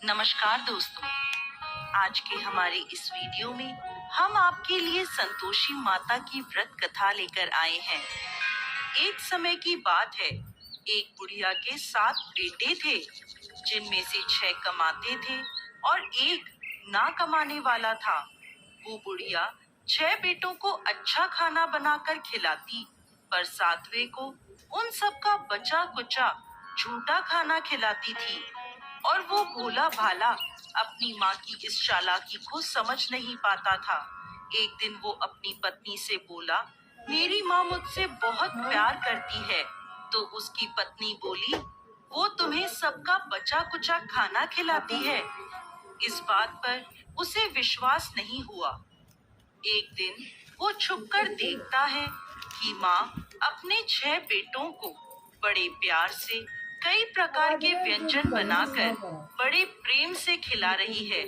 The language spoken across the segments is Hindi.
नमस्कार दोस्तों। आज के हमारे इस वीडियो में हम आपके लिए संतोषी माता की व्रत कथा लेकर आए हैं। एक समय की बात है, एक बुढ़िया के 7 बेटे थे, जिनमें से 6 कमाते थे और एक ना कमाने वाला था। वो बुढ़िया 6 बेटों को अच्छा खाना बनाकर खिलाती, पर 7वें को उन सब का बचा कुचा झूठा खाना खिलाती थी। और वो भोला भाला अपनी माँ की इस चालाकी को समझ नहीं पाता था। एक दिन वो अपनी पत्नी से बोला, मेरी माँ मुझसे बहुत प्यार करती है। तो उसकी पत्नी बोली, वो तुम्हें सबका बचा कुचा खाना खिलाती है। इस बात पर उसे विश्वास नहीं हुआ। एक दिन वो छुपकर देखता है कि माँ अपने 6 बेटों को बड़े प्यार से कई प्रकार के व्यंजन बनाकर बड़े प्रेम से खिला रही है।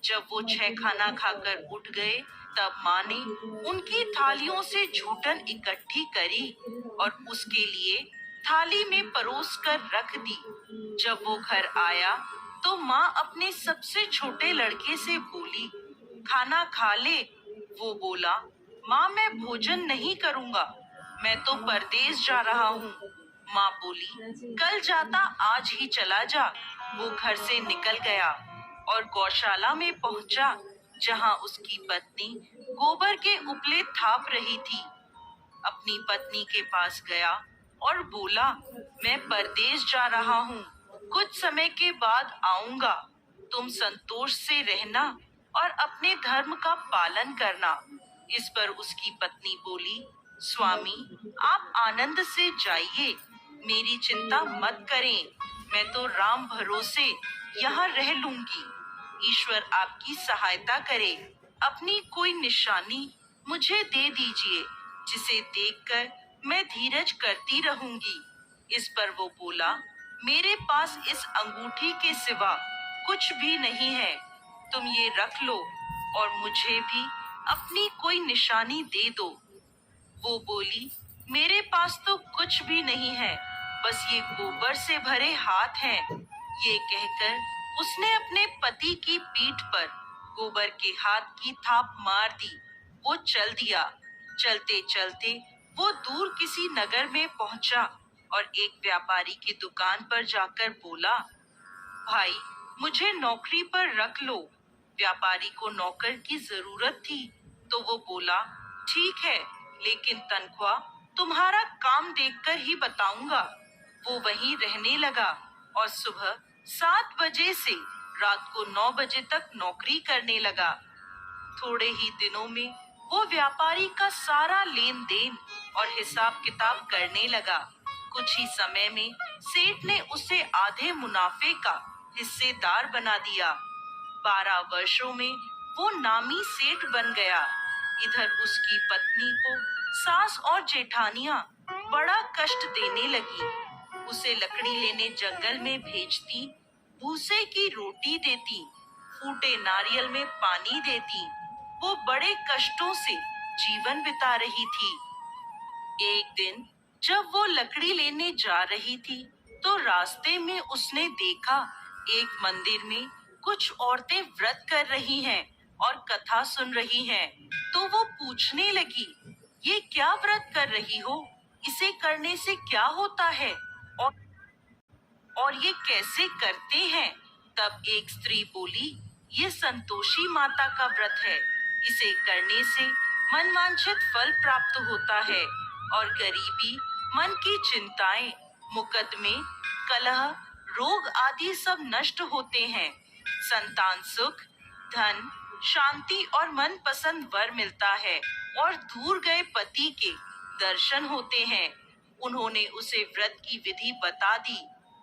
जब वो 6 खाना खाकर उठ गए, तब माँ ने उनकी थालियों से झूठन इकट्ठी करी और उसके लिए थाली में परोस कर रख दी। जब वो घर आया तो माँ अपने सबसे छोटे लड़के से बोली, खाना खा ले। वो बोला, माँ मैं भोजन नहीं करूँगा, मैं तो परदेस जा रहा हूँ। माँ बोली, कल जाता आज ही चला जा। वो घर से निकल गया और गौशाला में पहुँचा, जहाँ उसकी पत्नी गोबर के उपले थाप रही थी। अपनी पत्नी के पास गया और बोला, मैं परदेस जा रहा हूँ, कुछ समय के बाद आऊंगा। तुम संतोष से रहना और अपने धर्म का पालन करना। इस पर उसकी पत्नी बोली, स्वामी आप आनंद से जाइए, मेरी चिंता मत करें, मैं तो राम भरोसे यहाँ रह लूंगी। ईश्वर आपकी सहायता करे। अपनी कोई निशानी मुझे दे दीजिए, जिसे देखकर मैं धीरज करती रहूंगी। इस पर वो बोला, मेरे पास इस अंगूठी के सिवा कुछ भी नहीं है, तुम ये रख लो और मुझे भी अपनी कोई निशानी दे दो। वो बोली, मेरे पास तो कुछ भी नहीं है, बस ये गोबर से भरे हाथ हैं। ये कहकर उसने अपने पति की पीठ पर गोबर के हाथ की थाप मार दी। वो चल दिया। चलते चलते वो दूर किसी नगर में पहुंचा और एक व्यापारी की दुकान पर जाकर बोला, भाई मुझे नौकरी पर रख लो। व्यापारी को नौकर की जरूरत थी, तो वो बोला, ठीक है, लेकिन तनख्वाह तुम्हारा काम देखकर ही बताऊंगा। वो वहीं रहने लगा और सुबह 7 बजे से रात को 9 बजे तक नौकरी करने लगा। थोड़े ही दिनों में वो व्यापारी का सारा लेन देन और हिसाब किताब करने लगा। कुछ ही समय में सेठ ने उसे आधे मुनाफे का हिस्सेदार बना दिया। 12 वर्षों में वो नामी सेठ बन गया। इधर उसकी पत्नी को सास और जेठानियां बड़ा कष्ट देने लगी। उसे लकड़ी लेने जंगल में भेजती, भूसे की रोटी देती, फूटे नारियल में पानी देती। वो बड़े कष्टों से जीवन बिता रही थी। एक दिन जब वो लकड़ी लेने जा रही थी, तो रास्ते में उसने देखा एक मंदिर में कुछ औरतें व्रत कर रही हैं और कथा सुन रही हैं। तो वो पूछने लगी, ये क्या व्रत कर रही हो? इसे करने से क्या होता है और ये कैसे करते हैं? तब एक स्त्री बोली, ये संतोषी माता का व्रत है। इसे करने से मनवांछित फल प्राप्त होता है और गरीबी, मन की चिंताएं, मुकदमे, कलह, रोग आदि सब नष्ट होते हैं। संतान सुख, धन, शांति और मन पसंद वर मिलता है और दूर गए पति के दर्शन होते हैं। उन्होंने उसे व्रत की विधि बता दी।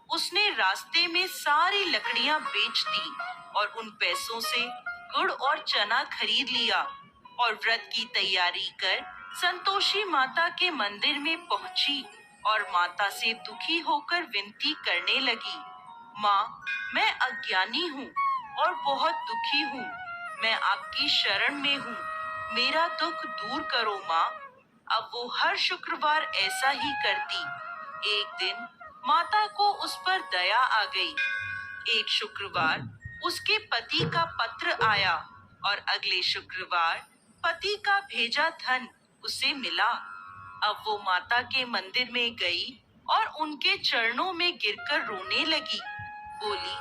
उसने रास्ते में सारी लकड़ियां बेच दी और उन पैसों से गुड़ और चना खरीद लिया और व्रत की तैयारी कर संतोषी माता के मंदिर में पहुंची और माता से दुखी होकर विनती करने लगी, माँ मैं अज्ञानी हूँ और बहुत दुखी हूँ, मैं आपकी शरण में हूँ, मेरा दुख दूर करो माँ। अब वो हर शुक्रवार ऐसा ही करती। एक दिन माता को उस पर दया आ गई। एक शुक्रवार उसके पति का पत्र आया और अगले शुक्रवार पति का भेजा धन उसे मिला। अब वो माता के मंदिर में गई और उनके चरणों में गिरकर रोने लगी। बोली,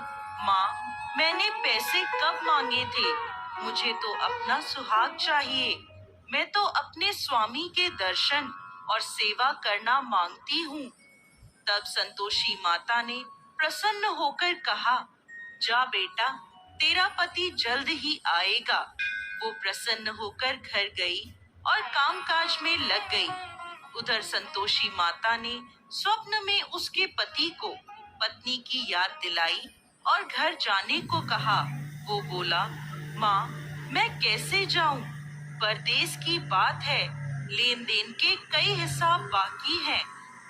माँ, मैंने पैसे कब मांगे थे? मुझे तो अपना सुहाग चाहिए। मैं तो अपने स्वामी के दर्शन और सेवा करना मांगती हूँ। तब संतोषी माता ने प्रसन्न होकर कहा, जा बेटा, तेरा पति जल्द ही आएगा। वो प्रसन्न होकर घर गई और कामकाज में लग गई। उधर संतोषी माता ने स्वप्न में उसके पति को पत्नी की याद दिलाई और घर जाने को कहा। वो बोला, माँ, मैं कैसे जाऊं? परदेश की बात है, लेन देन के कई हिसाब बाकी हैं।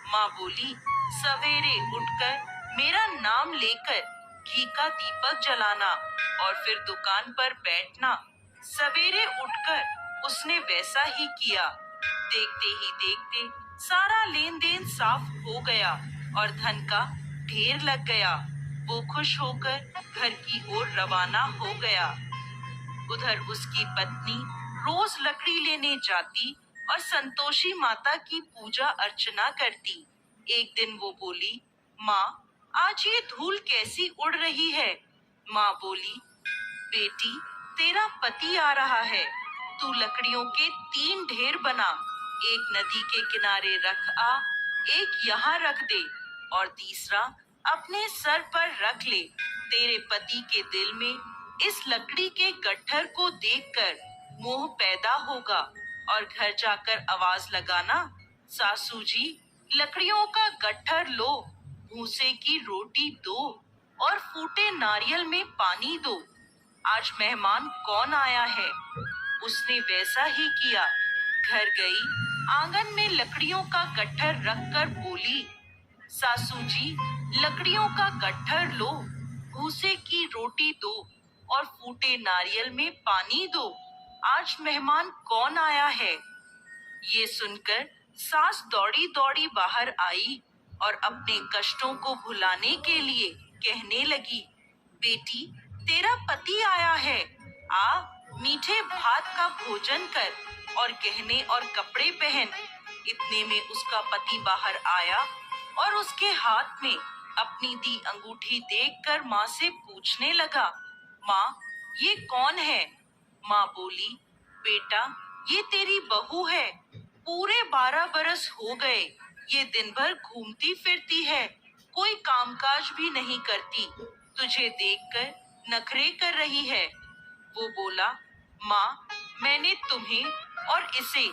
माँ बोली, सवेरे उठकर मेरा नाम लेकर घी का दीपक जलाना और फिर दुकान पर बैठना। सवेरे उठकर उसने वैसा ही किया। देखते ही देखते सारा लेन देन साफ हो गया और धन का ढेर लग गया। वो खुश होकर घर की ओर रवाना हो गया। उधर उसकी पत्नी रोज लकड़ी लेने जाती और संतोषी माता की पूजा अर्चना करती। एक दिन वो बोली, माँ, आज ये धूल कैसी उड़ रही है? माँ बोली, बेटी, तेरा पति आ रहा है। तू लकड़ियों के 3 ढेर बना, एक नदी के किनारे रख आ, एक यहाँ रख दे और तीसरा अपने सर पर रख ले। तेरे पति के दिल में इस लकड़ी के गट्ठर को देखकर मोह पैदा होगा और घर जाकर आवाज लगाना, सासू जी, लकड़ियों का गट्ठर लो, भूसे की रोटी दो और फूटे नारियल में पानी दो। आज मेहमान कौन आया है? उसने वैसा ही किया। घर गई, आंगन में लकड़ियों का गट्ठर रखकर बोली, सासू जी, लकड़ियों का गट्ठर लो, भूसे की रोटी दो और फूटे नारियल में पानी दो। आज मेहमान कौन आया है? ये सुनकर सास दौड़ी दौड़ी बाहर आई और अपने कष्टों को भुलाने के लिए कहने लगी, बेटी, तेरा पति आया है। आ, मीठे भात का भोजन कर और गहने और कपड़े पहन। इतने में उसका पति बाहर आया और उसके हाथ में अपनी दी अंगूठी देखकर माँ से पूछने लगा, माँ, ये कौन है? माँ बोली, बेटा, ये तेरी बहू है। पूरे 12 बरस हो गए ये दिन भर घूमती फिरती है, कोई कामकाज भी नहीं करती, तुझे देखकर नखरे कर रही है। वो बोला, माँ, मैंने तुम्हें और इसे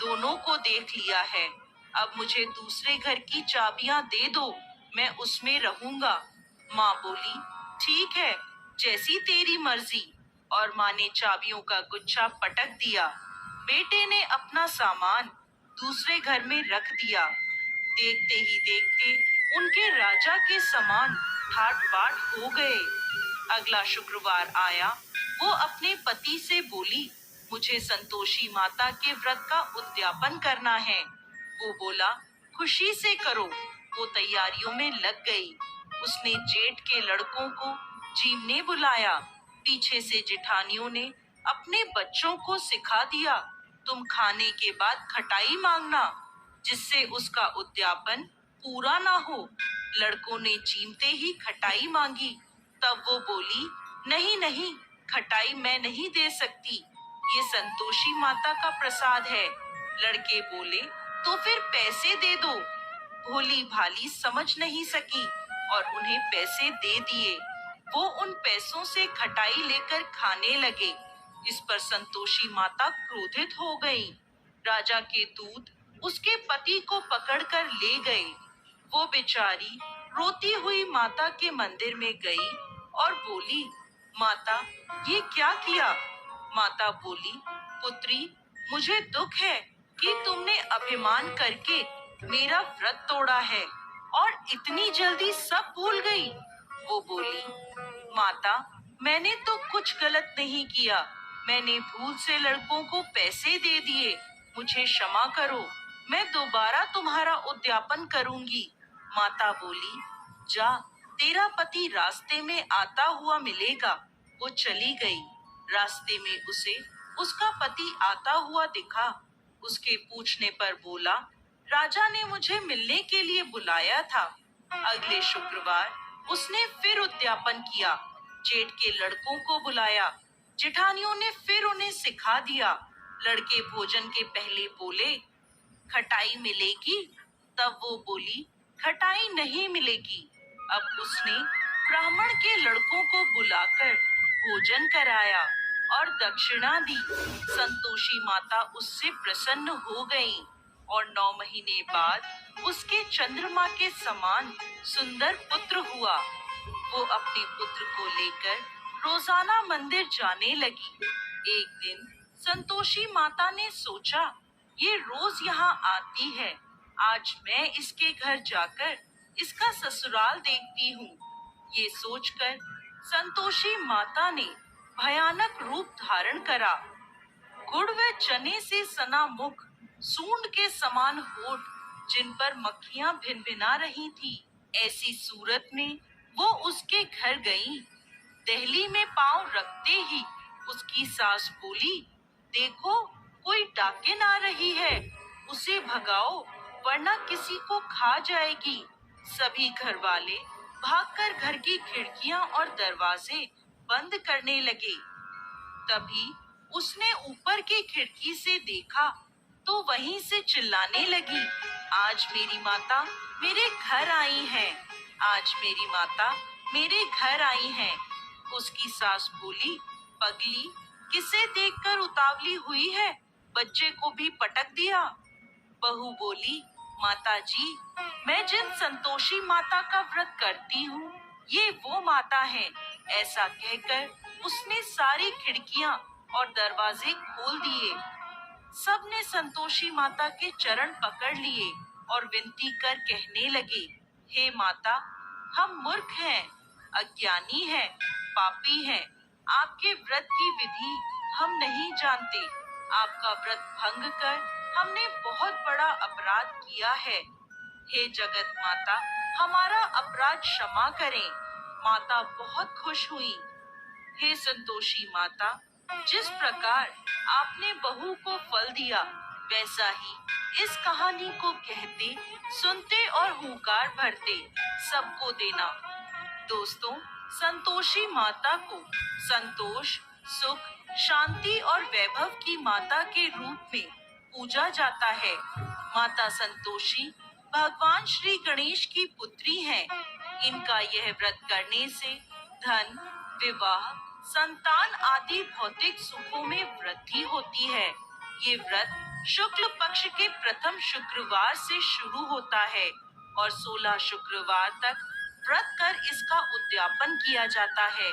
दोनों को देख लिया है। अब मुझे दूसरे घर की चाबियां दे दो, मैं उसमें रहूंगा। माँ बोली, ठीक है, जैसी तेरी मर्जी। और माँ ने चाबियों का गुच्छा पटक दिया। बेटे ने अपना सामान दूसरे घर में रख दिया। देखते ही देखते उनके राजा के समान ठाट बाट हो गए। अगला शुक्रवार आया। वो अपने पति से बोली, मुझे संतोषी माता के व्रत का उद्यापन करना है। वो बोला, खुशी से करो। वो तैयारियों में लग गई। उसने जेठ के लड़कों को जीमने बुलाया। पीछे से जिठानियों ने अपने बच्चों को सिखा दिया, तुम खाने के बाद खटाई मांगना, जिससे उसका उद्यापन पूरा ना हो। लड़कों ने जीमते ही खटाई मांगी। तब वो बोली, नहीं नहीं, खटाई मैं नहीं दे सकती, ये संतोषी माता का प्रसाद है। लड़के बोले, तो फिर पैसे दे दो। भोली भाली समझ नहीं सकी और उन्हें पैसे दे दिए। वो उन पैसों से खटाई लेकर खाने लगे। इस पर संतोषी माता क्रोधित हो गई। राजा के दूत उसके पति को पकड़कर ले गए। वो बेचारी रोती हुई माता के मंदिर में गई और बोली, माता, ये क्या किया? माता बोली, पुत्री, मुझे दुख है कि तुमने अभिमान करके मेरा व्रत तोड़ा है और इतनी जल्दी सब भूल गई। वो बोली, माता, मैंने तो कुछ गलत नहीं किया। मैंने भूल से लड़कों को पैसे दे दिए। मुझे क्षमा करो, मैं दोबारा तुम्हारा उद्यापन करूंगी। माता बोली, जा, तेरा पति रास्ते में आता हुआ मिलेगा। वो चली गई। रास्ते में उसे उसका पति आता हुआ दिखा। उसके पूछने पर बोला, राजा ने मुझे मिलने के लिए बुलाया था। अगले शुक्रवार उसने फिर उद्यापन किया। जेठ के लड़कों को बुलाया। जेठानियों ने फिर उन्हें सिखा दिया। लड़के भोजन के पहले बोले, खटाई मिलेगी? तब वो बोली, खटाई नहीं मिलेगी। अब उसने ब्राह्मण के लड़कों को बुलाकर भोजन कराया और दक्षिणा दी। संतोषी माता उससे प्रसन्न हो गईं और 9 महीने बाद उसके चंद्रमा के समान सुंदर पुत्र हुआ। वो अपने पुत्र को लेकर रोजाना मंदिर जाने लगी। एक दिन संतोषी माता ने सोचा, ये रोज यहाँ आती है, आज मैं इसके घर जाकर इसका ससुराल देखती हूँ। ये सोचकर संतोषी माता ने भयानक रूप धारण करा। गुड़ व चने से सना मुख, सूंड के समान होठ, जिन पर मक्खियां भिनभिना रही थी, ऐसी सूरत में वो उसके घर गई। दहली में पांव रखते ही उसकी सास बोली, देखो कोई डाकिन आ रही है, उसे भगाओ वरना किसी को खा जाएगी। सभी घर वाले भागकर घर की खिड़कियां और दरवाजे बंद करने लगे। तभी उसने ऊपर की खिड़की से देखा तो वहीं से चिल्लाने लगी, आज मेरी माता मेरे घर आई है, आज मेरी माता मेरे घर आई है। उसकी सास बोली, पगली, किसे देखकर उतावली हुई है, बच्चे को भी पटक दिया। बहू बोली, माता जी, मैं जिन संतोषी माता का व्रत करती हूँ, ये वो माता है। ऐसा कहकर उसने सारी खिड़कियां और दरवाजे खोल दिए। सबने संतोषी माता के चरण पकड़ लिए और विनती कर कहने लगे, हे माता, हम मूर्ख हैं, अज्ञानी हैं, पापी हैं। आपके व्रत की विधि हम नहीं जानते। आपका व्रत भंग कर हमने बहुत बड़ा अपराध किया है। हे जगत माता, हमारा अपराध क्षमा करें। माता बहुत खुश हुई। हे संतोषी माता, जिस प्रकार आपने बहू को फल दिया, वैसा ही इस कहानी को कहते, सुनते और हुंकार भरते सबको देना। दोस्तों, संतोषी माता को संतोष, सुख, शांति और वैभव की माता के रूप में पूजा जाता है। माता संतोषी भगवान श्री गणेश की पुत्री हैं। इनका यह व्रत करने से धन, विवाह, संतान आदि भौतिक सुखों में वृद्धि होती है। ये व्रत शुक्ल पक्ष के प्रथम शुक्रवार से शुरू होता है और 16 शुक्रवार तक व्रत कर इसका उद्यापन किया जाता है।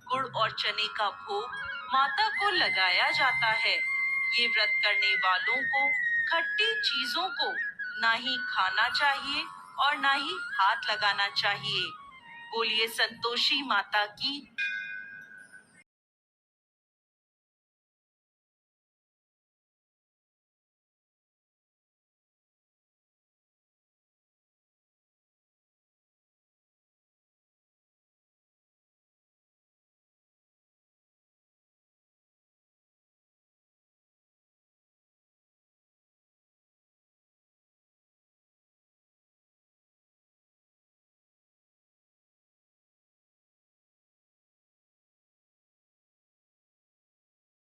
गुड़ और चने का भोग माता को लगाया जाता है। ये व्रत करने वालों को खट्टी चीजों को ना ही खाना चाहिए और ना ही हाथ लगाना चाहिए। बोलिए संतोषी माता की